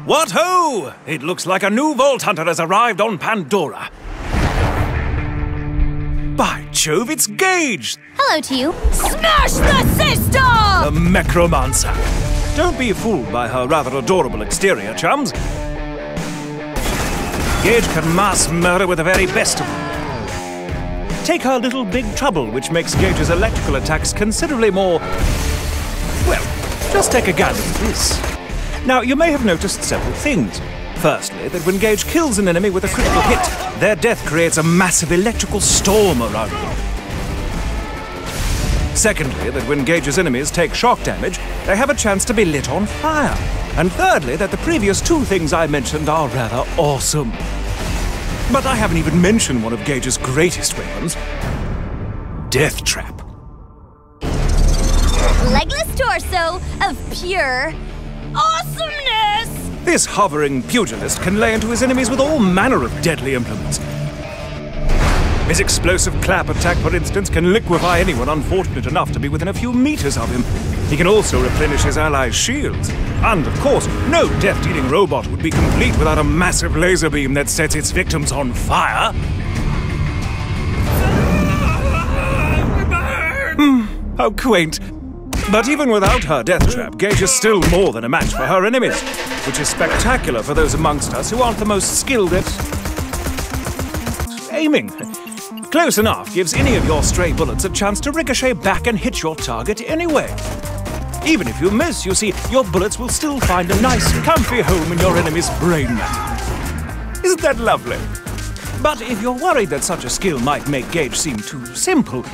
What ho! It looks like a new Vault Hunter has arrived on Pandora. By Jove, it's Gaige! Hello to you. Smash the system! The Mechromancer. Don't be fooled by her rather adorable exterior, chums. Gaige can mass murder with the very best of them. Take her little big trouble, which makes Gaige's electrical attacks considerably more... Well, just take a gander at this. Now, you may have noticed several things. Firstly, that when Gaige kills an enemy with a critical hit, their death creates a massive electrical storm around them. Secondly, that when Gaige's enemies take shock damage, they have a chance to be lit on fire. And thirdly, that the previous two things I mentioned are rather awesome. But I haven't even mentioned one of Gaige's greatest weapons, Death Trap. Legless torso of pure awesomeness! This hovering pugilist can lay into his enemies with all manner of deadly implements. His explosive clap attack, for instance, can liquefy anyone unfortunate enough to be within a few meters of him. He can also replenish his allies' shields. And, of course, no death-dealing robot would be complete without a massive laser beam that sets its victims on fire. How quaint. But even without her death trap, Gaige is still more than a match for her enemies, which is spectacular for those amongst us who aren't the most skilled at aiming. Close enough gives any of your stray bullets a chance to ricochet back and hit your target anyway. Even if you miss, you see, your bullets will still find a nice, comfy home in your enemy's brain matter. Isn't that lovely? But if you're worried that such a skill might make Gaige seem too simple,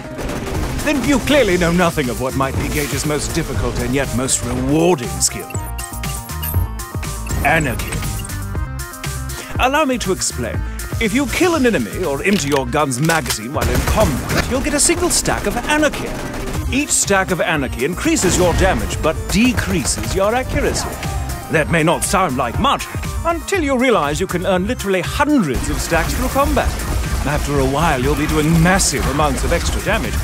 then you clearly know nothing of what might be Gaige's most difficult and yet most rewarding skill. Anarchy. Allow me to explain. If you kill an enemy or empty your gun's magazine while in combat, you'll get a single stack of anarchy. Each stack of anarchy increases your damage, but decreases your accuracy. That may not sound like much, until you realize you can earn literally hundreds of stacks through combat. After a while, you'll be doing massive amounts of extra damage.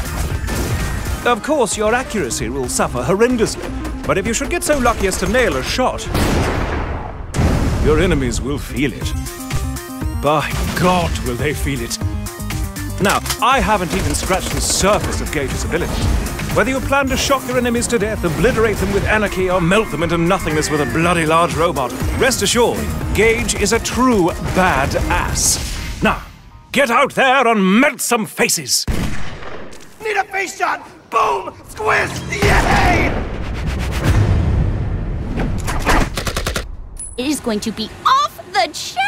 Of course, your accuracy will suffer horrendously, but if you should get so lucky as to nail a shot, your enemies will feel it. By God, will they feel it. Now, I haven't even scratched the surface of Gaige's abilities. Whether you plan to shock your enemies to death, obliterate them with anarchy, or melt them into nothingness with a bloody large robot, rest assured, Gaige is a true badass. Now, get out there and melt some faces! Need a face shot! Boom! Squish! Yay! It is going to be off the chain!